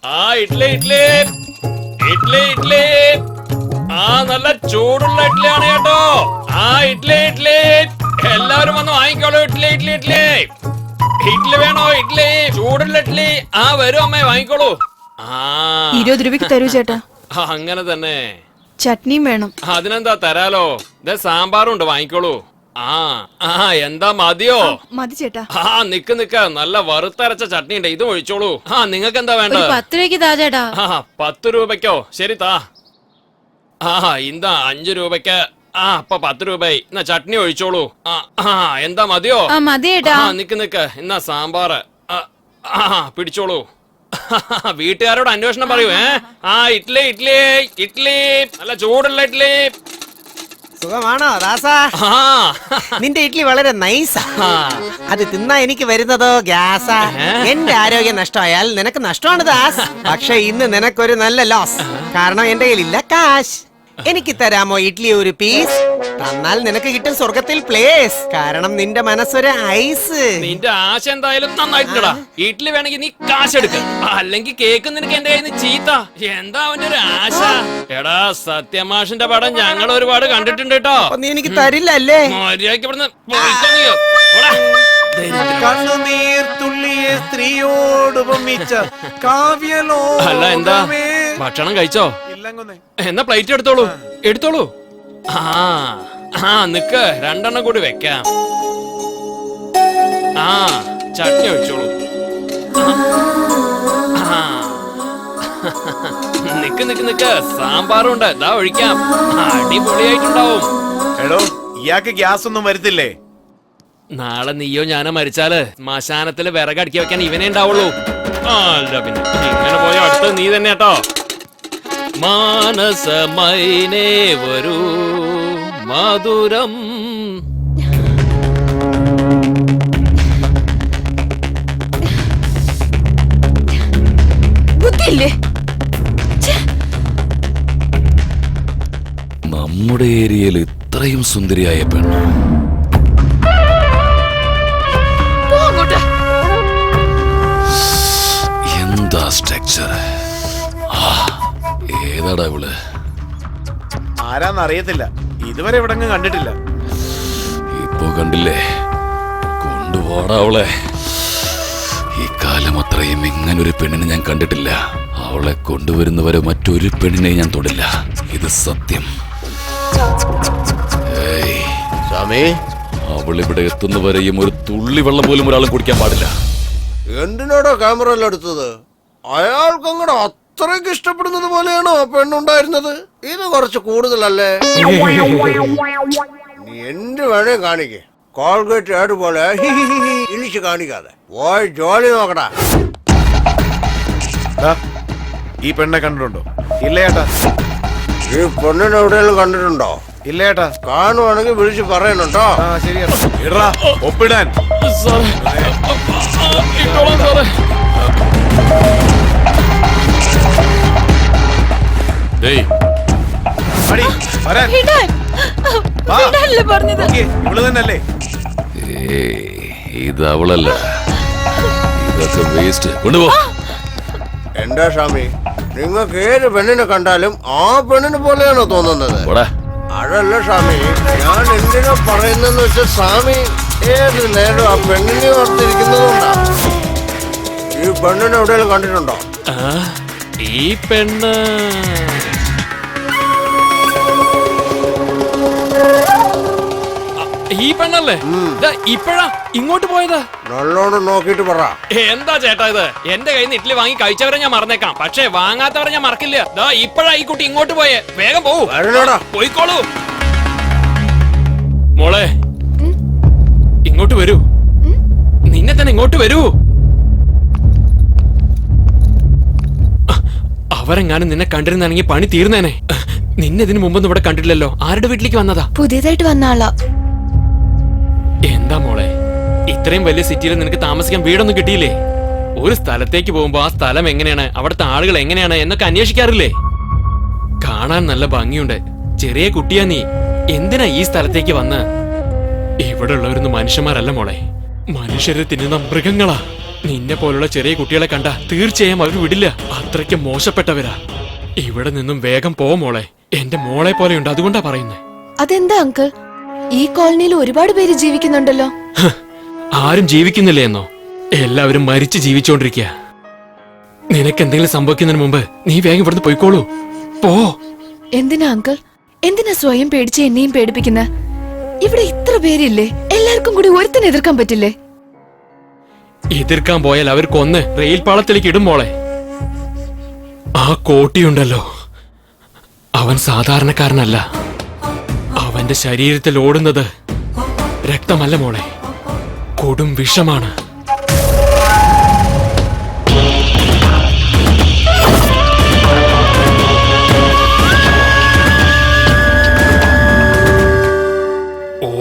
ഇഡ്ലി ഇഡ്ലി ഇഡ്ലി ഇഡ്ലി നല്ല ചൂടുള്ള ഇഡ്ലിയാണ് കേട്ടോ. ഇഡ്ലി ഇഡ്ലി എല്ലാവരും വന്ന് വാങ്ങിക്കോളൂ. ഇഡ്ലി ഇഡ്ലി ഇഡ്ലി ഇഡ്ലി വേണോ? ഇഡ്ലി ചൂടുള്ള ഇഡ്ലി. വരും അമ്മേ, വാങ്ങിക്കോളൂ. 20 രൂപയ്ക്ക് തരൂ ചേട്ടാ. അങ്ങനെ തന്നെ. ചട്നിയും വേണം. അതിനെന്താ, തരാലോ. സാമ്പാറും ഉണ്ട്, വാങ്ങിക്കോളൂ. എന്താ, മതിയോ? മതി ചേട്ടാ. നിക്ക് നിക്ക്, നല്ല വറുത്തരച്ച ചട്നി ഉണ്ട്, ഇതും ഒഴിച്ചോളൂ. നിങ്ങൾക്ക് എന്താ വേണ്ടത്? 10 രൂപയ്ക്ക് താ ചേട്ടാ. 10 രൂപയ്ക്കോ? ശരി, താ. എന്താ 5 രൂപയ്ക്ക്? അപ്പൊ 10 രൂപയായി. എന്നാ ചട്നി ഒഴിച്ചോളൂ. എന്താ, മതിയോ? മതി ചേട്ടാ. നിക്ക് നിക്ക്, എന്നാ സാമ്പാറ് പിടിച്ചോളൂ. വീട്ടുകാരോട് അന്വേഷണം പറയൂ. ഇഡ്ലി ഇഡ്ലി ഇഡ്ലി നല്ല ചൂടുള്ള ഇഡ്ലി. സുഖമാണോ ദാസാ? നിന്റെ ഇഡ്ലി വളരെ നൈസാ. അത് തിന്നാ എനിക്ക് വരുന്നതോ ഗ്യാസാ. എന്റെ ആരോഗ്യം നഷ്ടമായാൽ നിനക്ക് നഷ്ടമാണ് ദാസ്. പക്ഷെ ഇന്ന് നിനക്കൊരു നല്ല ലോസ്. കാരണം എന്റെ കയ്യിലില്ല കാശ്. എനിക്ക് തരാമോ ഇഡ്ലി ഒരു പീസ്? തന്നാൽ നിനക്ക് കിട്ടും സ്വർഗത്തിൽ പ്ലേസ്. കാരണം നിന്റെ മനസ്സൊരു ഐസ്. നിന്റെ ആശ എന്തായാലും നന്നായിട്ടുണ്ടടാ. ഇഡ്ലി വേണമെങ്കിൽ നീ കാശ് എടുക്ക, അല്ലെങ്കിൽ കേക്ക് നിനക്ക് എന്റെ കയ്യിൽ നിന്ന് ചീത്ത. എന്താ അവന്റെ ഒരു ആശ? എടാ, സത്യമാഷിന്റെ പടം ഞങ്ങൾ ഒരുപാട് കണ്ടിട്ടുണ്ട് കേട്ടോ. നീ എനിക്ക് തരില്ലല്ലേ? മര്യാദയ്ക്ക് ഇവിടുന്ന് പോയിക്കോ നീ. കണ്ണുനീർ തുള്ളിയെ സ്ത്രീയോട് ഉപമിച്ച കാവ്യലോ. അല്ല, എന്താ ഭക്ഷണം കഴിച്ചോ? എന്നാ പ്ലേറ്റ് എടുത്തോളൂ, എടുത്തോളൂ. നിക്ക്, 2 എണ്ണം കൂടി വെക്കാം. ചട്നി ഒഴിച്ചോളൂ. നിക്ക് നിക്ക് നിക്ക്, സാമ്പാറുണ്ട്, ഇതാ ഒഴിക്കാം. അടിപൊളിയായിട്ടുണ്ടാവും. എടോ, ഇയാൾക്ക് ഗ്യാസ് ഒന്നും വരുത്തില്ലേ? നാളെ നീയോ ഞാനോ മരിച്ചാല് ശ്മശാനത്തില് വിറകടുക്കി വെക്കാൻ ഇവനെ ഉണ്ടാവുള്ളൂ. അല്ല പിന്നെ ഇങ്ങനെ പോയ അടുത്ത് നീ തന്നെ കേട്ടോ. മാനസമൈനേ വരൂ മധുരം. ബുദ്ധിയില്ലേ? നമ്മുടെ ഏരിയയിൽ ഇത്രയും സുന്ദരിയായ പെണ്ണ് എന്താ സ്ട്രക്ചർ? ഏതാടാ ഇവള്? ആരാന്നറിയത്തില്ല, ഇതുവരെ ഇവിടെ കണ്ടിട്ടില്ല. ഇപ്പൊ കണ്ടില്ലേ? കൊണ്ടുപോടാ അവളെ. ഈ കാലം അത്രയും ഇങ്ങനൊരു പെണ്ണിനെ ഞാൻ കണ്ടിട്ടില്ല. അവളെ കൊണ്ടുവരുന്നവരെ മറ്റൊരു പെണ്ണിനെ ഞാൻ തൊടില്ല. ഇത് സത്യം. അവളിവിടെ എത്തുന്നവരെയും ഒരു തുള്ളി വെള്ളം പോലും ഒരാളും കുടിക്കാൻ പാടില്ല. എന്തിനാടോ ക്യാമറ എല്ലാം എടുത്തത്? അയാൾക്ക് അങ്ങോട്ട് അത്രയ്ക്ക് ഇഷ്ടപ്പെടുന്നത് പോലെയാണോ ആ പെണ്ണുണ്ടായിരുന്നത്? ഇത് കുറച്ച് കൂടുതലല്ലേ? നീ എന്ത് വേണേ കാണിക്കേ. കോൾഗേറ്റ് ആഡ് പോലെ ഇളിച്ച് കാണിക്കാതെ പോയി ജോലി നോക്കടാ. ഈ പെണ്ണെ കണ്ടിട്ടുണ്ടോ? ഇല്ല ചേട്ടാ. ഈ പെണ്ണിനെ എവിടെയെങ്കിലും കണ്ടിട്ടുണ്ടോ? ഇല്ല ചേട്ടാ. കാണുവാണെങ്കിൽ വിളിച്ച് പറയണുണ്ടോ? ശരി ചേട്ടാ. ഒപ്പിടാൻ ഇവള് തന്നെയല്ലേ? ഇത് അവളല്ല, ഇതൊക്കെ വേസ്റ്റ്. കൊണ്ടുപോ. എന്താ സ്വാമി, നിങ്ങൾക്ക് ഏത് പെണ്ണിനെ കണ്ടാലും ആ പെണ്ണിനെ പോലെയാണോ തോന്നുന്നത്? അതല്ല സ്വാമി, ഞാൻ എന്തിനാ പറയുന്നെന്ന് വെച്ചാൽ സ്വാമി ഏത് നേരം ആ പെണ്ണിനെ ഓർത്തിരിക്കുന്നതുകൊണ്ടാ. ഈ പെണ്ണിനെ എവിടെയെങ്കിലും കണ്ടിട്ടുണ്ടോ? ഈ പെണ്ണ് ഈ പെണ്ണല്ലേ? ഇപ്പഴാ ഇങ്ങോട്ട് പോയത്? നല്ലോണം നോക്കിട്ട് പറ. എന്താ ചേട്ടാ ഇത്? എന്റെ കയ്യിൽ നിന്ന് ഇഡ്ലി വാങ്ങി കഴിച്ചവരെ ഞാൻ മറന്നേക്കാം, പക്ഷെ വാങ്ങാത്തവരെ ഞാൻ മറക്കില്ല. ഇപ്പഴാ ഈ കുട്ടി ഇങ്ങോട്ട് പോയേ. വേഗം പോവൂ, പോയിക്കോളൂ. മോളെ, ഇങ്ങോട്ട് വരൂ. നിന്നെ തന്നെ ഇങ്ങോട്ട് വരൂ. അവരെങ്ങാനും നിന്നെ കണ്ടിരുന്നാണെങ്കിൽ പണി തീർന്നേനെ. നിന്നെ ഇതിനു മുമ്പൊന്നും ഇവിടെ കണ്ടിട്ടില്ലല്ലോ. ആരുടെ വീട്ടിലേക്ക് വന്നതാ? പുതിയതായിട്ട് വന്ന ആളാ. എന്താ മോളെ, ഇത്രയും വലിയ സിറ്റിയിൽ നിനക്ക് താമസിക്കാൻ വീടൊന്നും കിട്ടിയില്ലേ? ഒരു സ്ഥലത്തേക്ക് പോകുമ്പോ ആ സ്ഥലം എങ്ങനെയാണ്, അവിടുത്തെ ആളുകൾ എങ്ങനെയാണ് എന്നൊക്കെ അന്വേഷിക്കാറില്ലേ? കാണാൻ നല്ല ഭംഗിയുണ്ട്. ചെറിയ കുട്ടിയാ നീ. എന്തിനാ ഈ സ്ഥലത്തേക്ക് വന്ന്? ഇവിടെ ഉള്ളവരൊന്നും മനുഷ്യന്മാരല്ല മോളെ, മനുഷ്യരെ തിന്നുന്ന മൃഗങ്ങളാ. നിന്നെ പോലുള്ള ചെറിയ കുട്ടികളെ കണ്ട തീർച്ചയായും അവർ വിടില്ല. അത്രയ്ക്ക് മോശപ്പെട്ടവരാ. ഇവിടെ നിന്നും വേഗം പോ മോളെ. എന്റെ മോളെ പോലെയുണ്ട്, അതുകൊണ്ടാ പറയുന്നേ. അതെന്താ അങ്കിൾ, ഈ കോളനിയിൽ ഒരുപാട് പേര് ജീവിക്കുന്നുണ്ടല്ലോ. ആരും ജീവിക്കുന്നില്ലേ എന്നോ? എല്ലാവരും മരിച്ച് ജീവിച്ചോണ്ടിരിക്കുക. നിനക്ക് എന്തെങ്കിലും സംഭവിക്കുന്നതിന് മുമ്പ് നീ വേഗം ഇവിടുന്ന് പോയിക്കോളൂ. പോ. എന്തിനാ അങ്കിൾ, എന്തിനാ സ്വയം പേടിച്ച് എന്നെയും പേടിപ്പിക്കുന്ന? ഇവിടെ ഇത്ര പേരില്ലേ, എല്ലാവർക്കും കൂടി ഒരുത്തനെ എതിർക്കാൻ പറ്റില്ലേ? എതിർക്കാൻ പോയാൽ അവർ കൊന്ന് റെയിൽ പാളത്തിലേക്ക് ഇടും മോളെ. ആ കോട്ടിയുണ്ടല്ലോ, അവൻ സാധാരണക്കാരനല്ല. അവന്റെ ശരീരത്തിൽ ഓടുന്നത് രക്തമല്ല മോളെ, കൊടും വിഷമാണ്.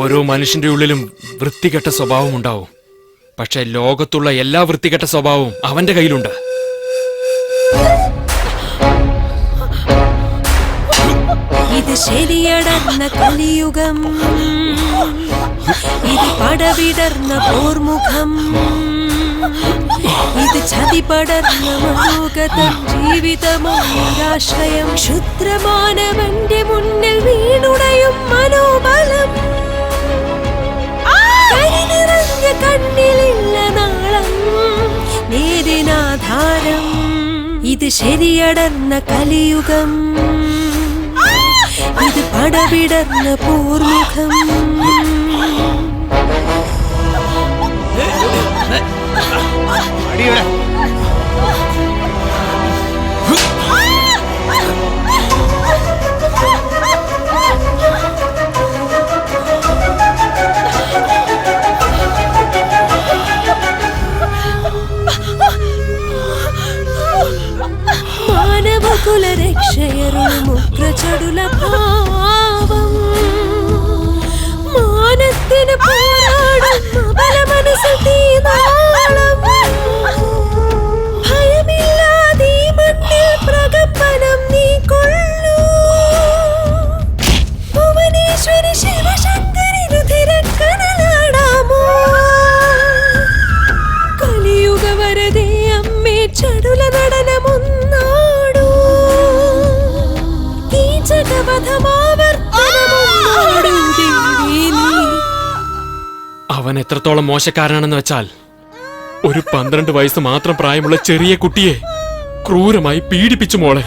ഓരോ മനുഷ്യന്റെ ഉള്ളിലും വൃത്തികെട്ട സ്വഭാവം ഉണ്ടാവും. പക്ഷെ ലോകത്തുള്ള എല്ലാ വൃത്തികെട്ട സ്വഭാവവും അവന്റെ കയ്യിലുണ്ട്. ഇത് ശരിയടർന്ന കലിയുഗം, ഇത് പടവിടർന്ന പോർമുഖം, ഇത് ചതി പടർന്ന മനോഗത ജീവിതമൊരാശ്രയം. ക്ഷുദ്രമാനവന്റെ മുന്നിൽ വീണുടയും മനോബലം, കരിനിറഞ്ഞ കണ്ണിലില്ല നാളം, നേരിനാധാരം. ഇത് ശരിയടർന്ന കലിയുഗം, ഇത് പടവിടർന്ന പോർമുഖം. മാനവകുലരക്ഷയരുമുഗ്രചടുല ഭാവം, മാനത്തിന് പോരാടുന്ന ബലമനസ്സിൽ തീനാളം. ഭയമില്ലാതെ ഈ മണ്ണിൽ പ്രകമ്പനം നീ കൊള്ളൂ. ഭുവനേശ്വരി ശിവശങ്കരി രുധിരക്കനലാടാമോ? കലിയുഗ വരദേ അമ്മേ ചടുല നടനമൊന്നാടൂ. കീചകവധമാവർത്തനമൊന്നാടൂ ദേവി നീ. അവൻ എത്രത്തോളം മോശക്കാരനാണെന്ന് വെച്ചാൽ, ഒരു 12 വയസ്സ് മാത്രം പ്രായമുള്ള ചെറിയ കുട്ടിയെ ക്രൂരമായി പീഡിപ്പിച്ചു മോളെ.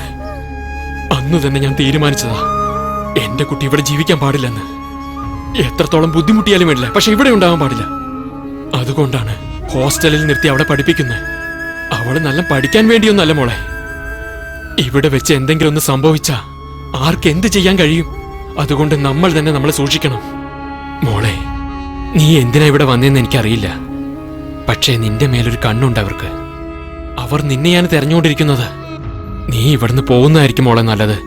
അന്നു തന്നെ ഞാൻ തീരുമാനിച്ചതാ, എന്റെ കുട്ടി ഇവിടെ ജീവിക്കാൻ പാടില്ലെന്ന്. എത്രത്തോളം ബുദ്ധിമുട്ടിയാലും വേണ്ടില്ല, പക്ഷെ ഇവിടെ ഉണ്ടാവാൻ പാടില്ല. അതുകൊണ്ടാണ് ഹോസ്റ്റലിൽ നിർത്തി അവളെ പഠിപ്പിക്കുന്നത്. അവള് നല്ല പഠിക്കാൻ വേണ്ടിയൊന്നല്ല മോളെ. ഇവിടെ വെച്ച് എന്തെങ്കിലും ഒന്ന് സംഭവിച്ചാ ആർക്ക് എന്ത് ചെയ്യാൻ കഴിയും? അതുകൊണ്ട് നമ്മൾ തന്നെ നമ്മളെ സൂക്ഷിക്കണം. മോളെ, നീ എന്തിനാ ഇവിടെ വന്നതെന്ന് എനിക്കറിയില്ല. പക്ഷേ നിന്റെ മേലൊരു കണ്ണുണ്ട് അവർക്ക്. അവർ നിന്നെയാണ് തെരഞ്ഞുകൊണ്ടിരിക്കുന്നത്. നീ ഇവിടുന്ന് പോകുന്നതായിരിക്കും മോളെ നല്ലത്.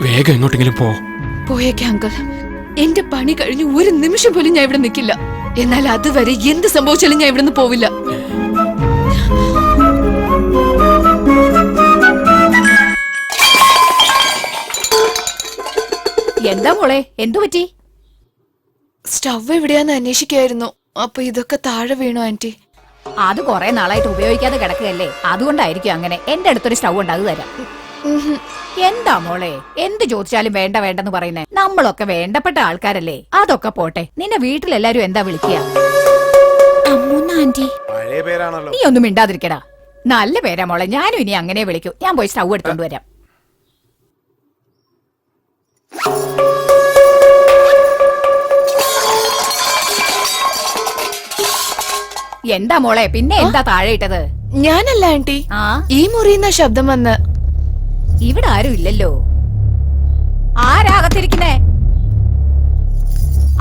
വേഗം എങ്ങോട്ടെങ്കിലും പോ. പോയേക്കാം അങ്കിൾ, എന്റെ പണി കഴിഞ്ഞ് ഒരു നിമിഷം പോലും ഞാൻ ഇവിടെ നിൽക്കില്ല. എന്നാൽ അതുവരെ എന്ത് സംഭവിച്ചാലും ഞാൻ ഇവിടുന്ന് പോവില്ല. എന്താ മോളെ, എന്തു പറ്റി? സ്റ്റവ് എവിടെയാന്ന് അന്വേഷിക്കായിരുന്നു. അപ്പൊ ഇതൊക്കെ താഴെ വീണു ആന്റി. അത് കുറെ നാളായിട്ട് ഉപയോഗിക്കാതെ കിടക്കുകയല്ലേ, അതുകൊണ്ടായിരിക്കും അങ്ങനെ. എന്റെ അടുത്തൊരു സ്റ്റവ് ഉണ്ട്, അത് തരാം. എന്താ മോളെ, എന്ത് ചോദിച്ചാലും വേണ്ട വേണ്ടെന്ന് പറയുന്നേ? നമ്മളൊക്കെ വേണ്ടപ്പെട്ട ആൾക്കാരല്ലേ. അതൊക്കെ പോട്ടെ, നിന്നെ വീട്ടിലെല്ലാരും എന്താ വിളിക്കുക? ആന്റി, പഴയ പേരാണല്ലോ. നീ ഒന്നും മിണ്ടാതിരിക്കടാ. നല്ല പേരാ മോളെ, ഞാനും ഇനി അങ്ങനെ വിളിക്കൂ. ഞാൻ പോയി സ്റ്റവ് എടുത്തോണ്ട് വരാം. എന്താ മോളെ, പിന്നെ എന്താ താഴെ ഇട്ടത്? ഞാനല്ല ആന്റി, ആ, ഈ മുറിയുന്ന ശബ്ദം വന്ന്. ഇവിടെ ആരും ഇല്ലല്ലോ. ആരാകത്തിരിക്കുന്നേ?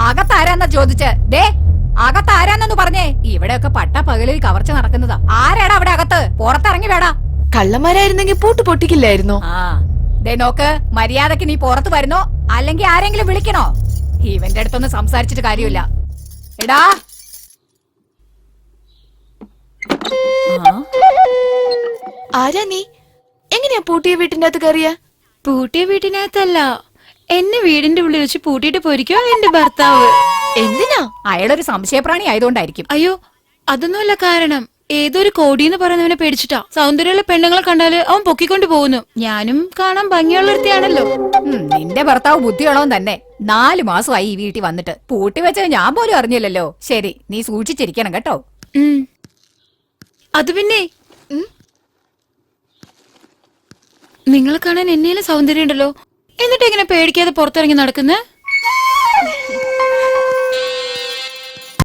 അകത്താരാന്നാ ചോദിച്ച്? ദേ, അകത്താരാന്നു പറഞ്ഞേ. ഇവിടെയൊക്കെ പട്ട പകലിൽ കവർച്ച നടക്കുന്നതാ. ആരാടാ അവിടെ അകത്ത്? പുറത്തിറങ്ങി വേടാ. കള്ളന്മാരായിരുന്നെങ്കിൽ പൂട്ട് പൊട്ടിക്കില്ലായിരുന്നോ? ആ, ദേ നോക്ക്, മര്യാദക്ക് നീ പുറത്ത് വരുന്നോ അല്ലെങ്കിൽ ആരെങ്കിലും വിളിക്കണോ? ഇവന്റെ അടുത്തൊന്നും സംസാരിച്ചിട്ട് കാര്യമില്ല. എടാ, ആരാ നീ? എങ്ങനെയാ പൂട്ടിയ വീട്ടിന്റെ അകത്ത് കയറിയ? പൂട്ടിയ വീട്ടിനകത്തല്ല, എന്നെ വീടിന്റെ ഉള്ളിൽ വെച്ച് പൂട്ടിയിട്ട് പോയിരിക്കോ എന്റെ ഭർത്താവ്. എന്തിനാ? അയാളൊരു സംശയപ്രാണി ആയതുകൊണ്ടായിരിക്കും. അയ്യോ, അതൊന്നുമല്ല കാരണം. ഏതൊരു കോടിന്ന് പറയുന്നവനെ പേടിച്ചിട്ടാ. സൗന്ദര്യമുള്ള പെണ്ണുങ്ങളെ കണ്ടാല് അവൻ പൊക്കിക്കൊണ്ട് പോകുന്നു. ഞാനും കാണാൻ ഭംഗിയുള്ളൊരുത്തിയാണല്ലോ. നിന്റെ ഭർത്താവ് ബുദ്ധിയുള്ളവൻ തന്നെ. 4 മാസമായി ഈ വീട്ടിൽ വന്നിട്ട് പൂട്ടി വെച്ചത് ഞാൻ പോലും അറിഞ്ഞില്ലല്ലോ. ശരി, നീ സൂക്ഷിച്ചിരിക്കണം കേട്ടോ. അത് പിന്നെ നിങ്ങളെ കാണാൻ എന്നേലും സൗന്ദര്യം ഉണ്ടല്ലോ, എന്നിട്ട് എങ്ങനെ പേടിക്കാതെ പുറത്തിറങ്ങി നടക്കുന്നേ?